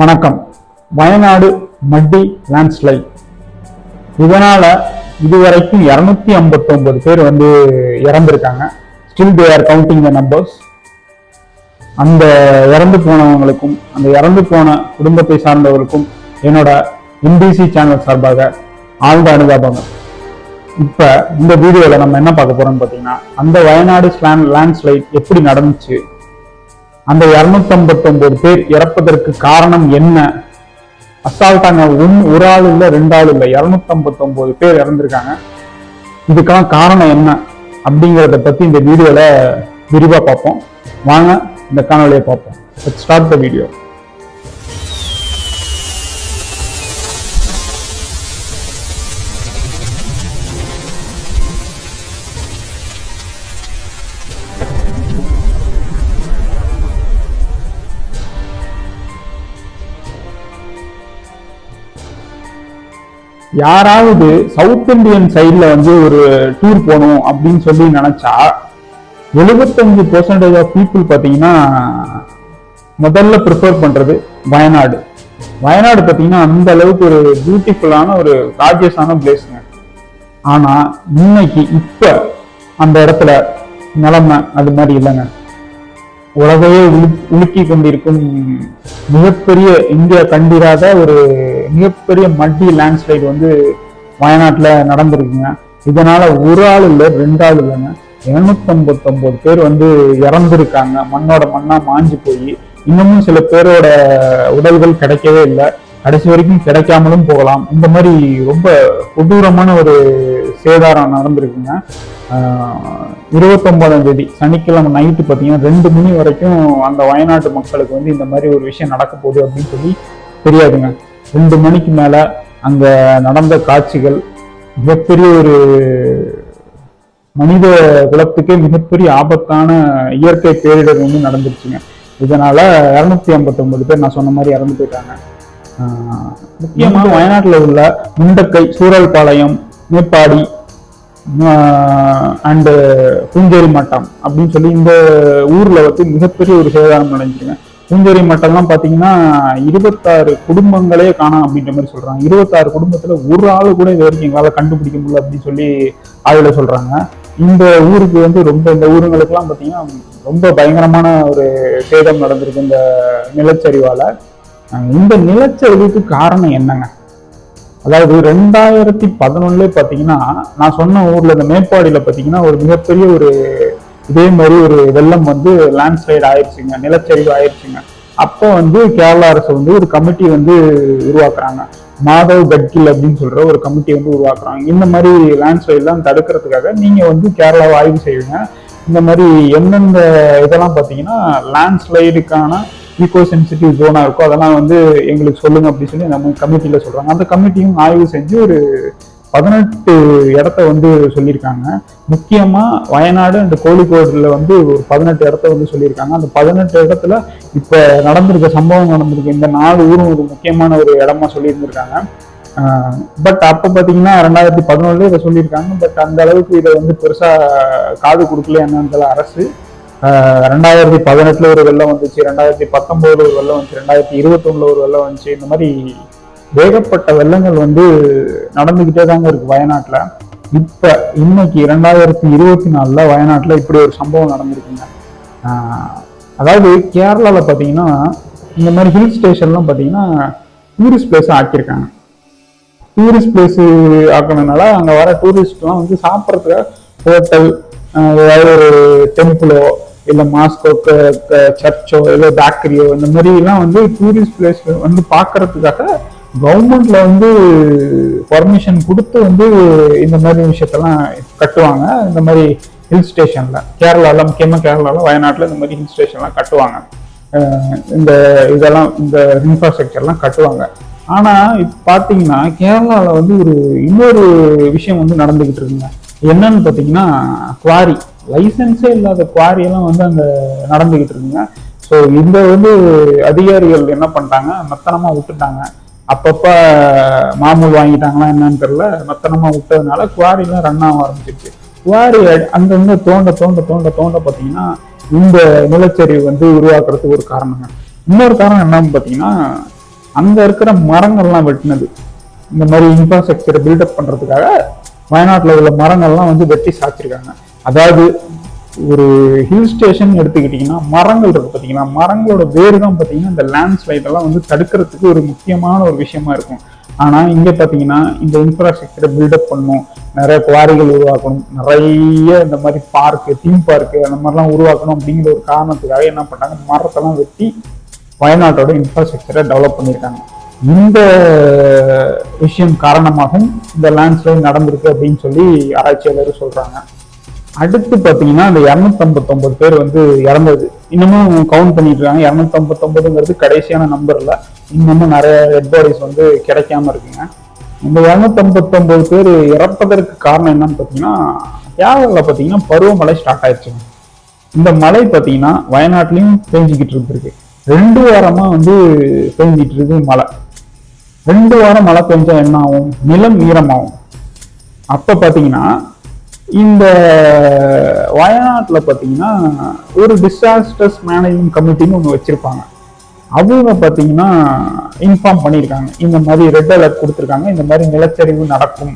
வணக்கம். வயநாடு மட்டி லேண்ட்ஸ்லைட் இதனால இதுவரைக்கும் 259 பேர் இறந்திருக்காங்க. Still they are counting the numbers. அந்த இறந்து போனவங்களுக்கும் அந்த இறந்து போன குடும்பத்தை சார்ந்தவர்களுக்கும் என்னோட NBC சேனல் சார்பாக ஆழ்ந்த அனுதாபங்கள். இப்ப இந்த வீடியோல நம்ம என்ன பார்க்க போறோம்னு பாத்தீங்கன்னா, அந்த வயநாடு லேண்ட்ஸ்லைட் எப்படி நடந்துச்சு, அந்த 259 பேர் இறப்பதற்கு காரணம் என்ன, அசால்ட்டாங்க ஒரு ஆள் இல்ல 2 ஆள் இல்ல 259 பேர் இறந்திருக்காங்க. இதுக்கெல்லாம் காரணம் என்ன அப்படிங்கிறத பத்தி இந்த வீடியோல விரிவா பார்ப்போம். வாங்க இந்த காணொலியை பார்ப்போம். Let's start the video. யாராவது சவுத் இந்தியன் சைட்ல ஒரு டூர் போகணும் அப்படின்னு சொல்லி நினைச்சா 75% ஆஃப் பீப்புள் பாத்தீங்கன்னா முதல்ல ப்ரிஃபர் பண்றது வயநாடு. வயநாடு பாத்தீங்கன்னா அந்த அளவுக்கு ஒரு பியூட்டிஃபுல்லான ஒரு கார்ஜியஸான பிளேஸ்ங்க. ஆனா இன்னைக்கு இப்ப அந்த இடத்துல நிலைமை அது மாதிரி இல்லைங்க. உலகையே உலுக்கி கொண்டிருக்கும் மிகப்பெரிய இந்தியா கண்டிராத ஒரு மிகப்பெரிய மட்டி லேண்ட்ஸ்லைட் வயநாட்டுல நடந்திருக்குங்க. இதனால ஒரு ஆள் இல்லை 2 ஆள் இல்லைங்க, 259 பேர் இறந்திருக்காங்க. மண்ணோட மண்ணா மாஞ்சு போய் இன்னமும் சில பேரோட உடல்கள் கிடைக்கவே இல்லை. கடைசி வரைக்கும் கிடைக்காமலும் போகலாம். இந்த மாதிரி ரொம்ப கொடூரமான ஒரு சேதாரம் நடந்திருக்குங்க. 29ஆம் தேதி சனிக்கிழமை நைட்டு பார்த்தீங்கன்னா 2 மணி வரைக்கும் அந்த வயநாட்டு மக்களுக்கு இந்த மாதிரி ஒரு விஷயம் நடக்க போகுது அப்படின்னு சொல்லி தெரியாதுங்க. 2 மணிக்கு மேல அங்க நடந்த காட்சிகள் மிகப்பெரிய ஒரு மனித குலத்துக்கே மிகப்பெரிய ஆபத்தான இயற்கை பேரிடர் நடந்துருச்சுங்க. இதனால 259 பேர் நான் சொன்ன மாதிரி இறந்து போயிட்டாங்க. முக்கியமா வயநாட்டுல உள்ள முண்டக்கை, சூரல்பாளையம், மேப்பாடி அண்டு பூஞ்சேரி மட்டம் அப்படின்னு சொல்லி இந்த ஊர்ல மிகப்பெரிய ஒரு சேதாரம் நடந்துச்சுங்க. பூஞ்சேரி மட்டம்லாம் பாத்தீங்கன்னா 26 குடும்பங்களே காணோம் அப்படின்ற மாதிரி சொல்றாங்க. 26 குடும்பத்துல ஒரு ஆளு கூட இது வரைக்கும் எங்களால கண்டுபிடிக்க முடியல அப்படின்னு சொல்லி ஆய்வுல சொல்றாங்க. இந்த ஊருக்கு ரொம்ப இந்த ஊருங்களுக்கெல்லாம் பாத்தீங்கன்னா ரொம்ப பயங்கரமான ஒரு சேதம் நடந்திருக்கு இந்த நிலச்சரிவால. இந்த நிலச்சரிவுக்கு காரணம் என்னங்க? அதாவது 2011 பாத்தீங்கன்னா நான் சொன்ன ஊர்ல இந்த மேப்பாடியில பாத்தீங்கன்னா ஒரு மிகப்பெரிய ஒரு இதே மாதிரி ஒரு வெள்ளம் லேண்ட்ஸ்லைட் ஆயிடுச்சுங்க, நிலச்சரிவு ஆயிடுச்சுங்க. அப்போ கேரளா அரசு ஒரு கமிட்டி உருவாக்குறாங்க. மாதவ் கட்கில் அப்படின்னு சொல்ற ஒரு கமிட்டி உருவாக்குறாங்க. இந்த மாதிரி லேண்ட்ஸ்லைட் எல்லாம் தடுக்கிறதுக்காக நீங்க கேரளாவை ஆய்வு செய்வீங்க. இந்த மாதிரி எந்தெந்த இதெல்லாம் பாத்தீங்கன்னா லேண்ட்ஸ்லைடுக்கான ஈகோ சென்சிட்டிவ் ஜோனா இருக்கும், அதெல்லாம் எங்களுக்கு சொல்லுங்க அப்படின்னு சொல்லி நம்ம கமிட்டியில சொல்றாங்க. அந்த கமிட்டியும் ஆய்வு செஞ்சு ஒரு 18 இடத்த சொல்லியிருக்காங்க. முக்கியமா வயநாடு அண்ட் கோழிக்கோடுல ஒரு 18 இடத்த சொல்லியிருக்காங்க. அந்த 18 இடத்துல இப்ப நடந்திருக்க சம்பவம் நடந்திருக்கு இந்த 4 ஊரும் ஒரு முக்கியமான ஒரு இடமா சொல்லியிருந்திருக்காங்க. பட் அப்ப பாத்தீங்கன்னா 2011 இதை சொல்லியிருக்காங்க. பட் அந்த அளவுக்கு இதை பெருசா காது கொடுக்கல என்னன்னு அரசு. 2018 ஒரு வெள்ளம் வந்துச்சு, 2019 ஒரு வெள்ளம் வந்துச்சு, 2021 ஒரு வெள்ளம் வந்துச்சு. இந்த மாதிரி ஏகப்பட்ட வெள்ளங்கள் நடந்துகிட்டே தாங்க இருக்கு வயநாட்டுல. இப்ப இன்னைக்கு 2024 வயநாட்டுல இப்படி ஒரு சம்பவம் நடந்திருக்குங்க. அதாவது கேரளால பாத்தீங்கன்னா இந்த மாதிரி ஹில் ஸ்டேஷன்லாம் பாத்தீங்கன்னா டூரிஸ்ட் பிளேஸ் ஆக்கியிருக்காங்க. டூரிஸ்ட் பிளேஸ் ஆக்கினதுனால அங்க வர டூரிஸ்ட் எல்லாம் சாப்பிட்றதுக்காக ஹோட்டல், ஏதாவது ஒரு டெம்பிளோ இல்ல மாஸ்கோ, சர்ச்சோ இல்ல பேக்கரியோ இந்த மாதிரி எல்லாம் டூரிஸ்ட் பிளேஸ் பாக்குறதுக்காக கவர்மெண்ட்ல பர்மிஷன் கொடுத்து இந்த மாதிரி விஷயத்தெல்லாம் கட்டுவாங்க. இந்த மாதிரி ஹில் ஸ்டேஷன்ல கேரளால, முக்கியமா கேரளால, வயநாட்டுல இந்த மாதிரி ஹில் ஸ்டேஷன்லாம் கட்டுவாங்க. இந்த இதெல்லாம் இந்த இன்ஃப்ராஸ்ட்ரக்சர்லாம் கட்டுவாங்க. ஆனா இப்ப பாத்தீங்கன்னா கேரளால ஒரு இன்னொரு விஷயம் நடந்துகிட்டு இருக்குங்க. என்னன்னு பாத்தீங்கன்னா குவாரி, லைசன்ஸே இல்லாத குவாரி எல்லாம் அங்க நடந்துகிட்டு இருக்குங்க. ஸோ இந்த அதிகாரிகள் என்ன பண்ணிட்டாங்க, மெத்தனமா விட்டுட்டாங்க. அப்பப்ப மாமூல் வாங்கிட்டாங்களா என்னன்னு தெரியல, மெத்தனமா விட்டதுனால குவாரி எல்லாம் ரன் ஆக ஆரம்பிச்சிருச்சு. குவாரி அங்கங்க தோண்ட தோண்ட தோண்ட தோண்ட பாத்தீங்கன்னா இந்த நிலச்சரிவு உருவாக்குறதுக்கு ஒரு காரணங்க. இன்னொரு காரணம் என்னன்னு பாத்தீங்கன்னா அங்க இருக்கிற மரங்கள்லாம் வெட்டினது. இந்த மாதிரி இன்ஃப்ராஸ்ட்ரக்சரை பில்டப் பண்றதுக்காக வயநாட்டில் உள்ள மரங்கள்லாம் வந்து வெட்டி சாய்ச்சிருக்காங்க. அதாவது ஒரு ஹில் ஸ்டேஷன் எடுத்துக்கிட்டீங்கன்னா மரங்கள் இருக்கு பார்த்தீங்கன்னா, மரங்களோட வேறு தான் பார்த்தீங்கன்னா இந்த லேண்ட்ஸ்லைட் எல்லாம் வந்து தடுக்கிறதுக்கு ஒரு முக்கியமான ஒரு விஷயமா இருக்கும். ஆனா இங்க பாத்தீங்கன்னா இந்த இன்ஃப்ராஸ்ட்ரக்சரை பில்டப் பண்ணணும், நிறைய குவாரிகள் உருவாக்கணும், நிறைய இந்த மாதிரி பார்க்கு, தீம் பார்க்கு அந்த மாதிரிலாம் உருவாக்கணும் அப்படிங்கிற ஒரு காரணத்துக்காக என்ன பண்ணாங்க, மரத்தெல்லாம் வெட்டி வயநாட்டோட இன்ஃப்ராஸ்ட்ரக்சரை டெவலப் பண்ணியிருக்காங்க. இந்த விஷயம் காரணமாகவும் இந்த லேண்ட்ஸ்லைட் நடந்திருக்கு அப்படின்னு சொல்லி ஆராய்ச்சியாளர் சொல்றாங்க. அடுத்து பாத்தீங்கன்னா இந்த 259 பேர் வந்து இறந்தது இன்னமும் கவுண்ட் பண்ணிட்டு இருக்காங்க. 259ங்கிறது கடைசியான நம்பர் இல்ல, இன்னமும் நிறைய டெட் பாடிஸ் வந்து கிடைக்காம இருக்குங்க. இந்த 259 பேர் இறப்பதற்கு காரணம் என்னன்னு பாத்தீங்கன்னா, கேரளால பாத்தீங்கன்னா பருவமழை ஸ்டார்ட் ஆயிடுச்சுங்க. இந்த மழை பாத்தீங்கன்னா வயநாட்டிலையும் பெஞ்சிக்கிட்டு இருந்திருக்கு. 2 வாரமா வந்து பெஞ்சிட்டு இருக்கு மழை. 2 வாரம் மழை பெஞ்சா என்ன ஆகும், நிலம் ஈரமாகும். அப்ப பாத்தீங்கன்னா இந்த வயநாட்டில் பார்த்தீங்கன்னா ஒரு டிசாஸ்டர்ஸ் மேனேஜ்மெண்ட் கமிட்டின்னு ஒன்று வச்சிருப்பாங்க. அவங்க பார்த்தீங்கன்னா இன்ஃபார்ம் பண்ணியிருக்காங்க, இந்த மாதிரி ரெட் அலர்ட் கொடுத்துருக்காங்க, இந்த மாதிரி நிலச்சரிவு நடக்கும்,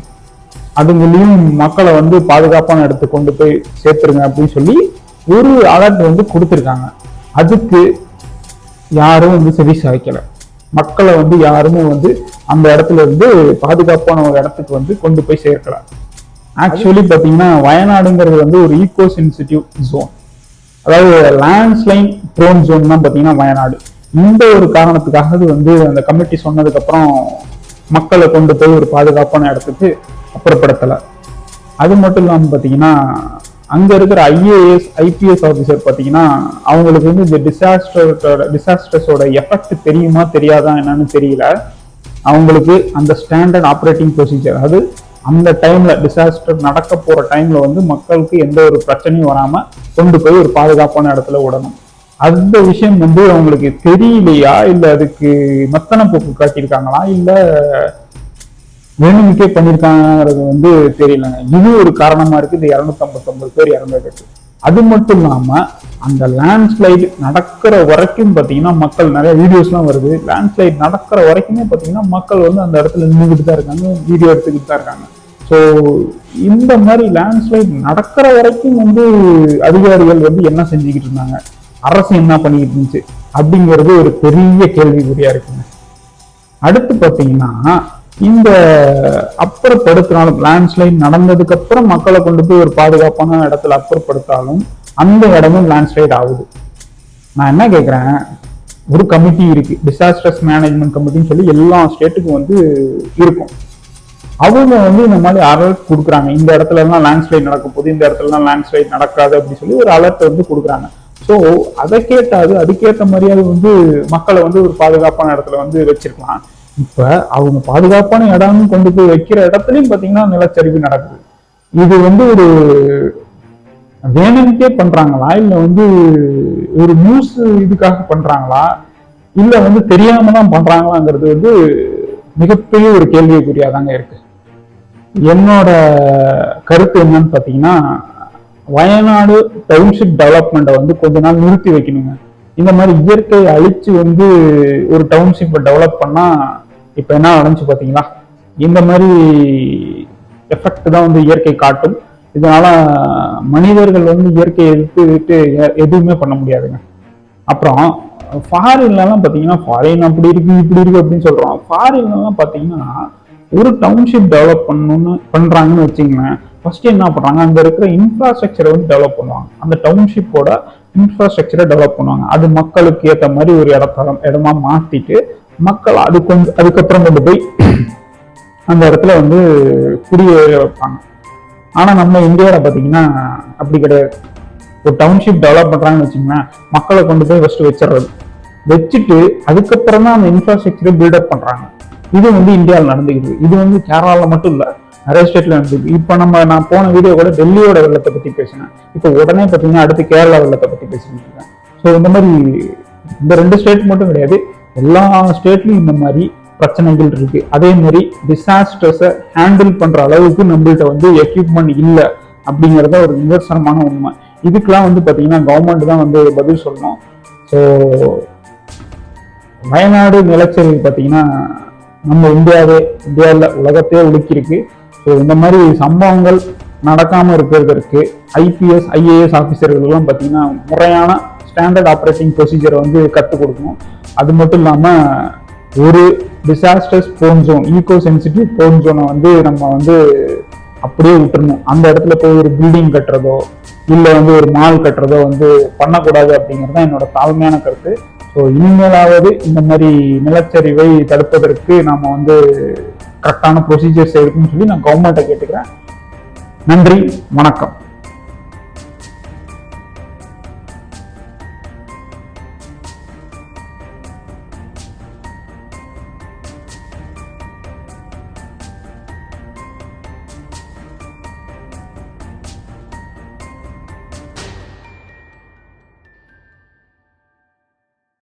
அதுங்களையும் மக்களை வந்து பாதுகாப்பான இடத்துக்கு கொண்டு போய் சேர்த்துருங்க அப்படின்னு சொல்லி ஒரு அலர்ட் வந்து கொடுத்துருக்காங்க. அதுக்கு யாரும் வந்து செவி சாய்க்கலை. மக்களை வந்து யாருமே வந்து அந்த இடத்துல இருந்து பாதுகாப்பான ஒரு இடத்துக்கு வந்து கொண்டு போய் சேர்க்கல. ஆக்சுவலி பாத்தீங்கன்னா வயநாடுங்கிறது வந்து ஒரு ஈகோ சென்சிட்டிவ் ஜோன், அதாவது லேண்ட்ஸ்லைன் ப்ரோன் ஜோன் தான் பாத்தீங்கன்னா வயநாடு. இந்த ஒரு காரணத்துக்காக வந்து அந்த கமிட்டி சொன்னதுக்கு அப்புறம் மக்களை கொண்டு போய் ஒரு பாதுகாப்பான இடத்துக்கு அப்புறப்படுத்தலை. அது மட்டும் இல்லாமல் பாத்தீங்கன்னா அங்க இருக்கிற IAS IPS ஆஃபீஸர் பாத்தீங்கன்னா அவங்களுக்கு வந்து இந்த டிசாஸ்டர்ஸோட எஃபெக்ட் தெரியுமா தெரியாதா என்னன்னு தெரியல. அவங்களுக்கு அந்த ஸ்டாண்டர்ட் ஆப்ரேட்டிங் ப்ரொசீஜர், அது அந்த டைம்ல டிசாஸ்டர் நடக்க போற டைம்ல வந்து மக்களுக்கு எந்த ஒரு பிரச்சனையும் வராம கொண்டு போய் ஒரு பாதுகாப்பான இடத்துல விடணும். அந்த விஷயம் வந்து அவங்களுக்கு தெரியலையா, இல்ல அதுக்கு மத்தன போக்கு காட்டியிருக்காங்களா, இல்ல வேணுமிக்கே பண்ணியிருக்காங்கிறது வந்து தெரியலங்க. இது ஒரு காரணமா இருக்கு இந்த 259 பேர் இறந்ததுக்கு. அது மட்டும் இல்லாம அந்த லேண்ட்ஸ்லைடு நடக்கிற வரைக்கும் பாத்தீங்கன்னா மக்கள், நிறைய வீடியோஸ்லாம் வருது, லேண்ட்ஸ்லைட் நடக்கிற வரைக்குமே பாத்தீங்கன்னா மக்கள் வந்து அந்த இடத்துல நின்றுகிட்டு தான் இருக்காங்க, வீடியோ எடுத்துக்கிட்டு தான் இருக்காங்க. ஸோ இந்த மாதிரி லேண்ட்ஸ்லைட் நடக்கிற வரைக்கும் வந்து அதிகாரிகள் வந்து என்ன செஞ்சுக்கிட்டு இருந்தாங்க, அரசு என்ன பண்ணிக்கிட்டு இருந்துச்சு அப்படிங்கிறது ஒரு பெரிய கேள்விக்குறியா இருக்குங்க. அடுத்து பாத்தீங்கன்னா இந்த அப்புறப்படுத்தினாலும் லேண்ட்ஸ்லைட் நடந்ததுக்கு அப்புறம் மக்களை கொண்டு போய் ஒரு பாதுகாப்பான இடத்துல அப்புறப்படுத்தாலும் அந்த இடமும் லேண்ட்ஸ்லைட் ஆகுது. நான் என்ன கேட்கிறேன், ஒரு கமிட்டி இருக்கு, டிசாஸ்டர்ஸ் மேனேஜ்மெண்ட் கமிட்டின்னு சொல்லி எல்லா ஸ்டேட்டுக்கும் வந்து இருக்கும். அவங்க வந்து இந்த மாதிரி அலர்ட் கொடுக்குறாங்க, இந்த இடத்துல எல்லாம் லேண்ட்ஸ்லைட் நடக்க போகுது, இந்த இடத்துல எல்லாம் லேண்ட்ஸ்லைட் நடக்காது அப்படின்னு சொல்லி ஒரு அலர்ட் வந்து கொடுக்குறாங்க. ஸோ அதை கேட்டாது அதுக்கேற்ற மாதிரியாவது வந்து மக்களை வந்து ஒரு பாதுகாப்பான இடத்துல வந்து வச்சிருக்கலாம். இப்ப அவங்க பாதுகாப்பான இடம் கொண்டு போய் வைக்கிற இடத்துலயும் பாத்தீங்கன்னா நிலச்சரிவு நடக்குது. இது வந்து ஒரு வேணும்க்கே பண்றாங்களா, இல்ல வந்து ஒரு நியூஸ் இதுக்காக பண்றாங்களா, இல்ல வந்து தெரியாம தான் பண்றாங்களாங்கிறது வந்து மிகப்பெரிய ஒரு கேள்விக்குறியாதாங்க இருக்கு. என்னோட கருத்து என்னன்னு பாத்தீங்கன்னா, வயநாடு டவுன்ஷிப் டெவலப்மெண்ட்டை வந்து கொஞ்ச நாள் நிறுத்தி வைக்கணுங்க. இந்த மாதிரி இயற்கையை அழிச்சு வந்து ஒரு டவுன்ஷிப்பை டெவலப் பண்ணா இப்ப என்ன நடந்துச்சு பாத்தீங்களா, இந்த மாதிரி எஃபெக்ட் தான் வந்து இயற்கை காட்டும். இதனால மனிதர்கள் வந்து இயற்கையை எடுத்துக்கிட்டு எதுவுமே பண்ண முடியாதுங்க. அப்புறம் ஃபாரின்லாம் பாத்தீங்கன்னா, ஃபாரின் அப்படி இருக்கு இப்படி இருக்கு அப்படின்னு சொல்றோம். ஃபாரின்லாம் பாத்தீங்கன்னா ஒரு டவுன்ஷிப் டெவலப் பண்ணணும்னு பண்றாங்கன்னு வச்சுங்களேன், ஃபர்ஸ்ட் என்ன பண்றாங்க, அங்க இருக்கிற இன்ஃப்ராஸ்ட்ரக்சரை வந்து டெவலப் பண்ணுவாங்க. அந்த டவுன்ஷிப்போட இன்ஃப்ராஸ்ட்ரக்சரை டெவலப் பண்ணுவாங்க. அது மக்களுக்கு ஏற்ற மாதிரி ஒரு இடமா மாத்திட்டு மக்கள் அதுக்கப்புறம் கொண்டு போய் அந்த இடத்துல வந்து குடியேற வைப்பாங்க. ஆனா நம்ம இந்தியாவில பாத்தீங்கன்னா அப்படி கிடையாது. ஒரு டவுன்ஷிப் டெவலப் பண்றாங்கன்னு வச்சுங்களேன், மக்களை கொண்டு போய் ஃபர்ஸ்ட் வச்சிடறது, வச்சுட்டு அதுக்கப்புறம் தான் அந்த இன்ஃப்ராஸ்ட்ரக்சரை பில்டப் பண்றாங்க. இது வந்து இந்தியாவில் நடந்துக்குது. இது வந்து கேரளால மட்டும் இல்ல, நிறைய ஸ்டேட்ல நடந்துருக்கு. இப்ப நான் போன வீடியோ கூட டெல்லியோட வெள்ளத்தை பத்தி பேசினேன். இப்போ உடனே பாத்தீங்கன்னா அடுத்து கேரளா வெள்ளத்தை பத்தி பேசிட்டு இருக்கேன். ஸோ இந்த மாதிரி இந்த 2 ஸ்டேட் மட்டும் கிடையாது, எல்லா ஸ்டேட்லயும் இந்த மாதிரி பிரச்சனைகள் இருக்கு. அதே மாதிரி டிசாஸ்டர்ஸை ஹேண்டில் பண்ற அளவுக்கு நம்மள்ட்ட வந்து எக்யூப்மெண்ட் இல்லை அப்படிங்கிறத ஒரு நிதர்சனமான உண்மை. இதுக்கெல்லாம் வந்து பாத்தீங்கன்னா கவர்மெண்ட் தான் வந்து பதில் சொல்லணும். ஸோ வயநாடு நிலச்சரிவு பார்த்தீங்கன்னா நம்ம இந்தியாவில் உலகத்தையே உலுக்கியிருக்கு. ஸோ இந்த மாதிரி சம்பவங்கள் நடக்காமல் இருக்கிறதுக்கு ஐபிஎஸ் ஐஏஎஸ் ஆஃபீஸர்கள்லாம் பார்த்தீங்கன்னா முறையான ஸ்டாண்டர்ட் ஆப்ரேட்டிங் ப்ரொசீஜரை வந்து கற்றுக் கொடுக்கணும். அது மட்டும் இல்லாமல் ஒரு disasters prone zone, eco sensitive prone ஜோனை வந்து நம்ம வந்து அப்படியே விட்டுறணும். அந்த இடத்துல போய் ஒரு பில்டிங் கட்டுறதோ இல்லை வந்து ஒரு மால் கட்டுறதோ வந்து பண்ணக்கூடாது அப்படிங்கிறது தான் என்னோட தாழ்மையான கருத்து. ஸோ இனிமேலாவது இந்த மாதிரி நிலச்சரிவை தடுப்பதற்கு நாம வந்து கரெக்டான ப்ரொசீஜர்ஸ் இருக்குன்னு சொல்லி நான் கவர்மெண்ட்டை கேட்டுக்கிறேன். நன்றி, வணக்கம்.